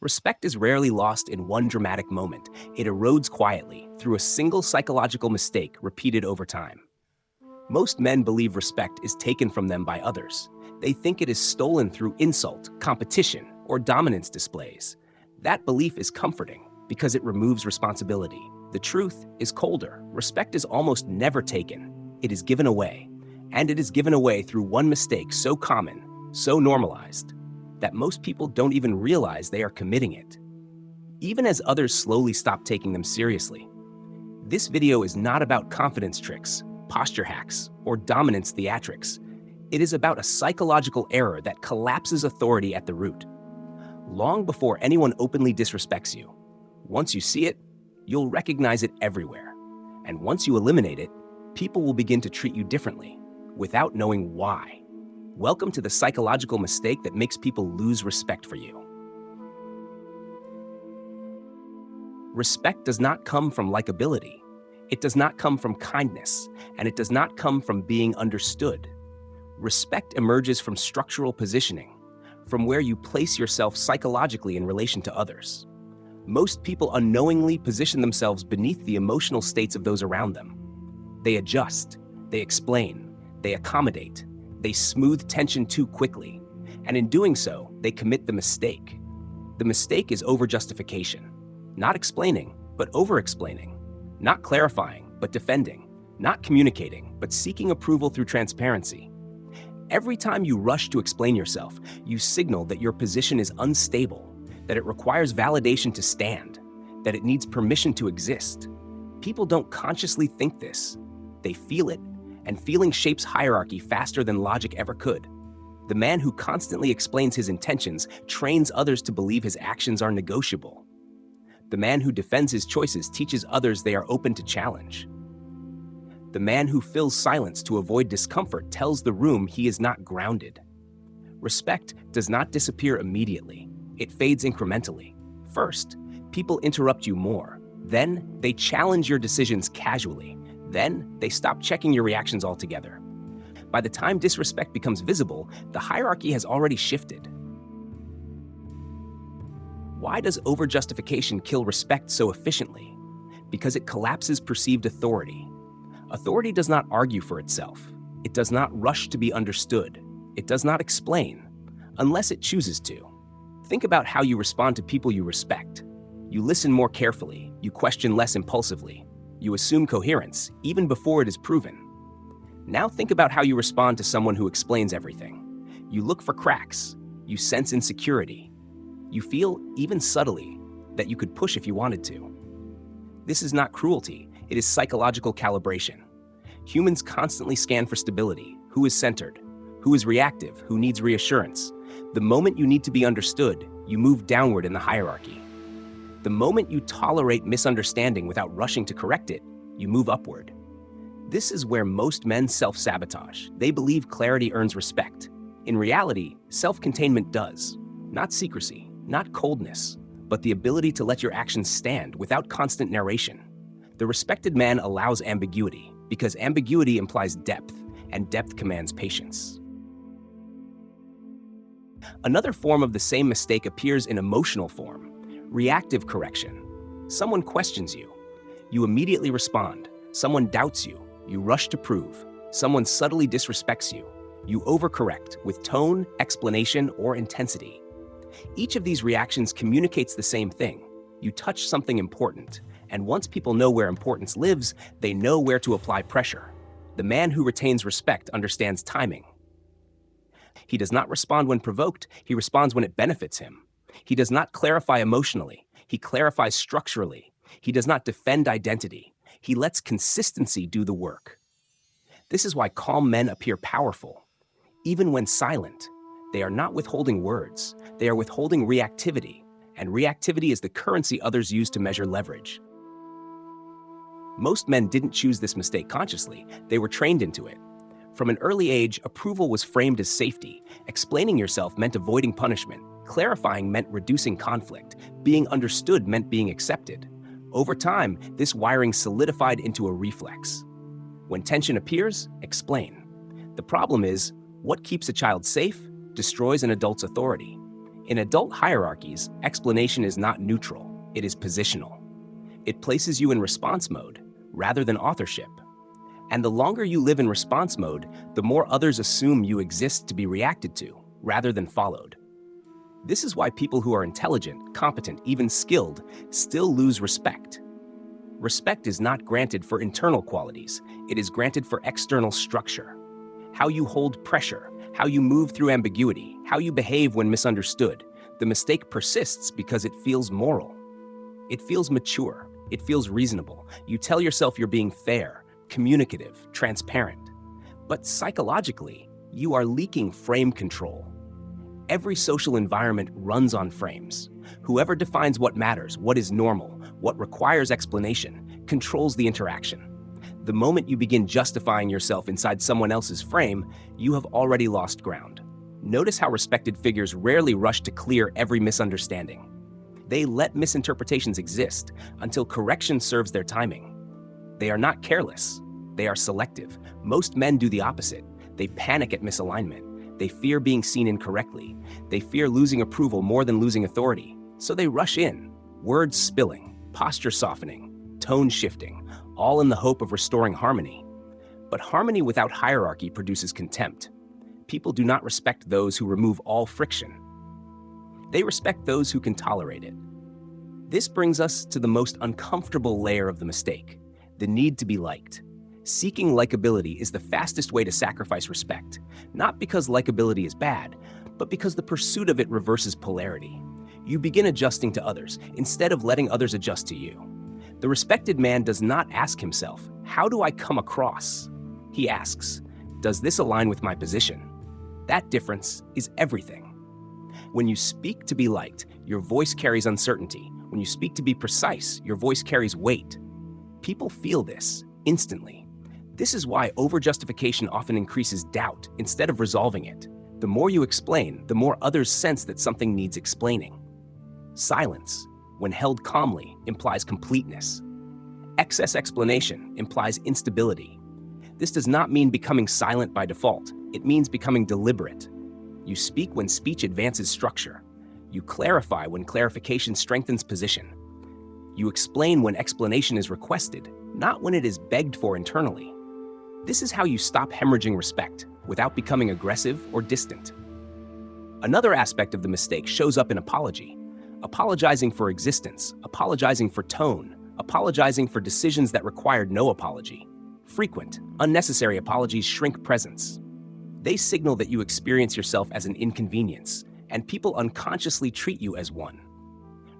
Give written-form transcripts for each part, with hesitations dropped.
Respect is rarely lost in one dramatic moment. It erodes quietly through a single psychological mistake repeated over time. Most men believe respect is taken from them by others. They think it is stolen through insult, competition, or dominance displays. That belief is comforting because it removes responsibility. The truth is colder. Respect is almost never taken. It is given away. And it is given away through one mistake so common, so normalized, that most people don't even realize they are committing it. Even as others slowly stop taking them seriously. This video is not about confidence tricks, posture hacks, or dominance theatrics. It is about a psychological error that collapses authority at the root. Long before anyone openly disrespects you, once you see it, you'll recognize it everywhere. And once you eliminate it, people will begin to treat you differently, without knowing why. Welcome to the psychological mistake that makes people lose respect for you. Respect does not come from likability. It does not come from kindness, and it does not come from being understood. Respect emerges from structural positioning, from where you place yourself psychologically in relation to others. Most people unknowingly position themselves beneath the emotional states of those around them. They adjust, they explain, they accommodate, they smooth tension too quickly, and in doing so, they commit the mistake. The mistake is over-justification, not explaining, but over-explaining, not clarifying, but defending, not communicating, but seeking approval through transparency. Every time you rush to explain yourself, you signal that your position is unstable, that it requires validation to stand, that it needs permission to exist. People don't consciously think this. They feel it, and feeling shapes hierarchy faster than logic ever could. The man who constantly explains his intentions trains others to believe his actions are negotiable. The man who defends his choices teaches others they are open to challenge. The man who fills silence to avoid discomfort tells the room he is not grounded. Respect does not disappear immediately. It fades incrementally. First, people interrupt you more. Then, they challenge your decisions casually. Then, they stop checking your reactions altogether. By the time disrespect becomes visible, the hierarchy has already shifted. Why does over-justification kill respect so efficiently? Because it collapses perceived authority. Authority does not argue for itself. It does not rush to be understood. It does not explain, unless it chooses to. Think about how you respond to people you respect. You listen more carefully. You question less impulsively. You assume coherence, even before it is proven. Now think about how you respond to someone who explains everything. You look for cracks. You sense insecurity. You feel, even subtly, that you could push if you wanted to. This is not cruelty. It is psychological calibration. Humans constantly scan for stability. Who is centered? Who is reactive? Who needs reassurance? The moment you need to be understood, you move downward in the hierarchy. The moment you tolerate misunderstanding without rushing to correct it, you move upward. This is where most men self-sabotage. They believe clarity earns respect. In reality, self-containment does. Not secrecy, not coldness, but the ability to let your actions stand without constant narration. The respected man allows ambiguity, because ambiguity implies depth, and depth commands patience. Another form of the same mistake appears in emotional form. Reactive correction. Someone questions you. You immediately respond. Someone doubts you. You rush to prove. Someone subtly disrespects you. You overcorrect with tone, explanation, or intensity. Each of these reactions communicates the same thing. You touch something important, and once people know where importance lives, they know where to apply pressure. The man who retains respect understands timing. He does not respond when provoked, he responds when it benefits him. He does not clarify emotionally, he clarifies structurally. He does not defend identity, he lets consistency do the work. This is why calm men appear powerful. Even when silent, they are not withholding words, they are withholding reactivity, and reactivity is the currency others use to measure leverage. Most men didn't choose this mistake consciously, they were trained into it. From an early age, approval was framed as safety. Explaining yourself meant avoiding punishment. Clarifying meant reducing conflict. Being understood meant being accepted. Over time, this wiring solidified into a reflex. When tension appears, explain. The problem is, what keeps a child safe destroys an adult's authority. In adult hierarchies, explanation is not neutral, it is positional. It places you in response mode rather than authorship. And the longer you live in response mode, the more others assume you exist to be reacted to rather than followed. This is why people who are intelligent, competent, even skilled, still lose respect. Respect is not granted for internal qualities, it is granted for external structure. How you hold pressure, how you move through ambiguity, how you behave when misunderstood. The mistake persists because it feels moral. It feels mature, it feels reasonable. You tell yourself you're being fair, communicative, transparent. But psychologically, you are leaking frame control. Every social environment runs on frames. Whoever defines what matters, what is normal, what requires explanation, controls the interaction. The moment you begin justifying yourself inside someone else's frame, you have already lost ground. Notice how respected figures rarely rush to clear every misunderstanding. They let misinterpretations exist until correction serves their timing. They are not careless. They are selective. Most men do the opposite. They panic at misalignment. They fear being seen incorrectly. They fear losing approval more than losing authority. So they rush in, words spilling, posture softening, tone shifting, all in the hope of restoring harmony. But harmony without hierarchy produces contempt. People do not respect those who remove all friction. They respect those who can tolerate it. This brings us to the most uncomfortable layer of the mistake, the need to be liked. Seeking likability is the fastest way to sacrifice respect, not because likability is bad, but because the pursuit of it reverses polarity. You begin adjusting to others instead of letting others adjust to you. The respected man does not ask himself, "How do I come across?" He asks, "Does this align with my position?" That difference is everything. When you speak to be liked, your voice carries uncertainty. When you speak to be precise, your voice carries weight. People feel this instantly. This is why overjustification often increases doubt instead of resolving it. The more you explain, the more others sense that something needs explaining. Silence, when held calmly, implies completeness. Excess explanation implies instability. This does not mean becoming silent by default. It means becoming deliberate. You speak when speech advances structure. You clarify when clarification strengthens position. You explain when explanation is requested, not when it is begged for internally. This is how you stop hemorrhaging respect without becoming aggressive or distant. Another aspect of the mistake shows up in apology. Apologizing for existence, apologizing for tone, apologizing for decisions that required no apology. Frequent, unnecessary apologies shrink presence. They signal that you experience yourself as an inconvenience, and people unconsciously treat you as one.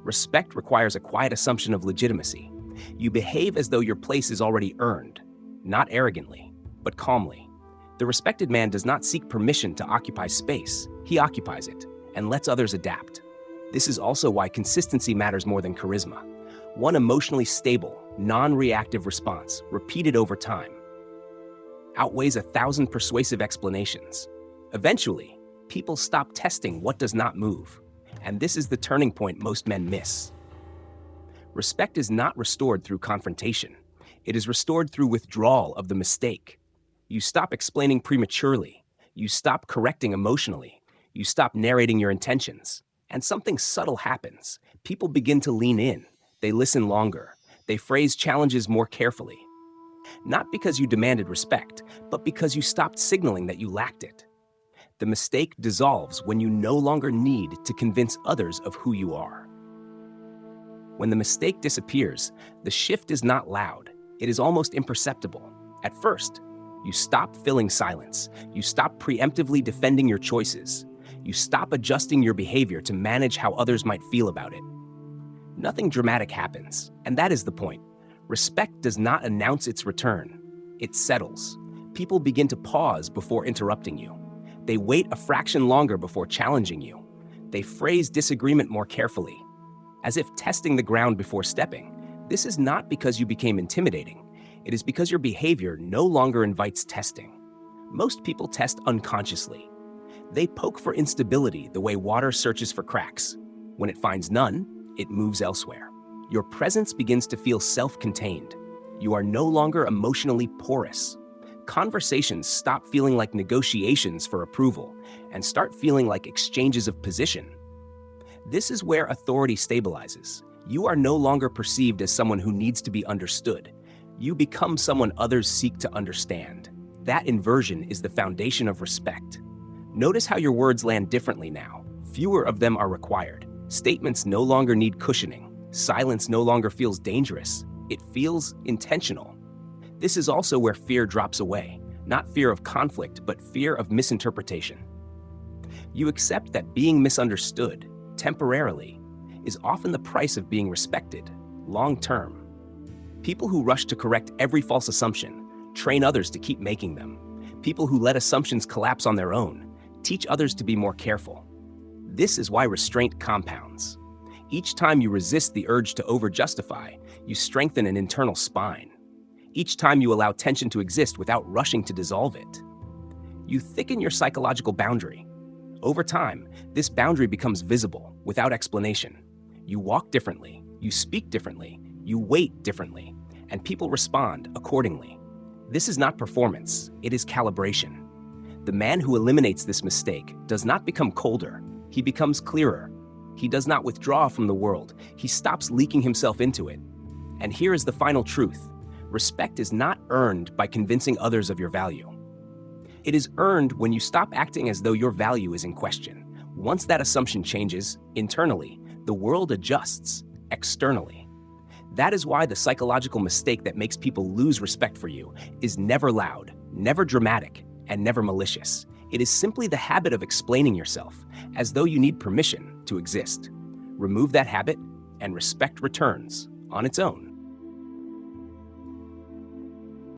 Respect requires a quiet assumption of legitimacy. You behave as though your place is already earned, not arrogantly, but calmly. The respected man does not seek permission to occupy space. He occupies it and lets others adapt. This is also why consistency matters more than charisma. One emotionally stable, non-reactive response, repeated over time, outweighs 1,000 persuasive explanations. Eventually, people stop testing what does not move, and this is the turning point most men miss. Respect is not restored through confrontation. It is restored through withdrawal of the mistake. You stop explaining prematurely. You stop correcting emotionally. You stop narrating your intentions. And something subtle happens. People begin to lean in. They listen longer. They phrase challenges more carefully. Not because you demanded respect, but because you stopped signaling that you lacked it. The mistake dissolves when you no longer need to convince others of who you are. When the mistake disappears, the shift is not loud. It is almost imperceptible. At first, you stop filling silence. You stop preemptively defending your choices. You stop adjusting your behavior to manage how others might feel about it. Nothing dramatic happens, and that is the point. Respect does not announce its return. It settles. People begin to pause before interrupting you. They wait a fraction longer before challenging you. They phrase disagreement more carefully, as if testing the ground before stepping. This is not because you became intimidating. It is because your behavior no longer invites testing. Most people test unconsciously. They poke for instability the way water searches for cracks. When it finds none, it moves elsewhere. Your presence begins to feel self-contained. You are no longer emotionally porous. Conversations stop feeling like negotiations for approval and start feeling like exchanges of position. This is where authority stabilizes. You are no longer perceived as someone who needs to be understood. You become someone others seek to understand. That inversion is the foundation of respect. Notice how your words land differently now. Fewer of them are required. Statements no longer need cushioning. Silence no longer feels dangerous. It feels intentional. This is also where fear drops away. Not fear of conflict, but fear of misinterpretation. You accept that being misunderstood, temporarily, is often the price of being respected, long-term. People who rush to correct every false assumption train others to keep making them. People who let assumptions collapse on their own teach others to be more careful. This is why restraint compounds. Each time you resist the urge to over-justify, you strengthen an internal spine. Each time you allow tension to exist without rushing to dissolve it, you thicken your psychological boundary. Over time, this boundary becomes visible, without explanation. You walk differently, you speak differently, you wait differently, and people respond accordingly. This is not performance, it is calibration. The man who eliminates this mistake does not become colder, he becomes clearer. He does not withdraw from the world, he stops leaking himself into it. And here is the final truth. Respect is not earned by convincing others of your value. It is earned when you stop acting as though your value is in question. Once that assumption changes, internally, the world adjusts, externally. That is why the psychological mistake that makes people lose respect for you is never loud, never dramatic, and never malicious. It is simply the habit of explaining yourself, as though you need permission to exist. Remove that habit, and respect returns on its own.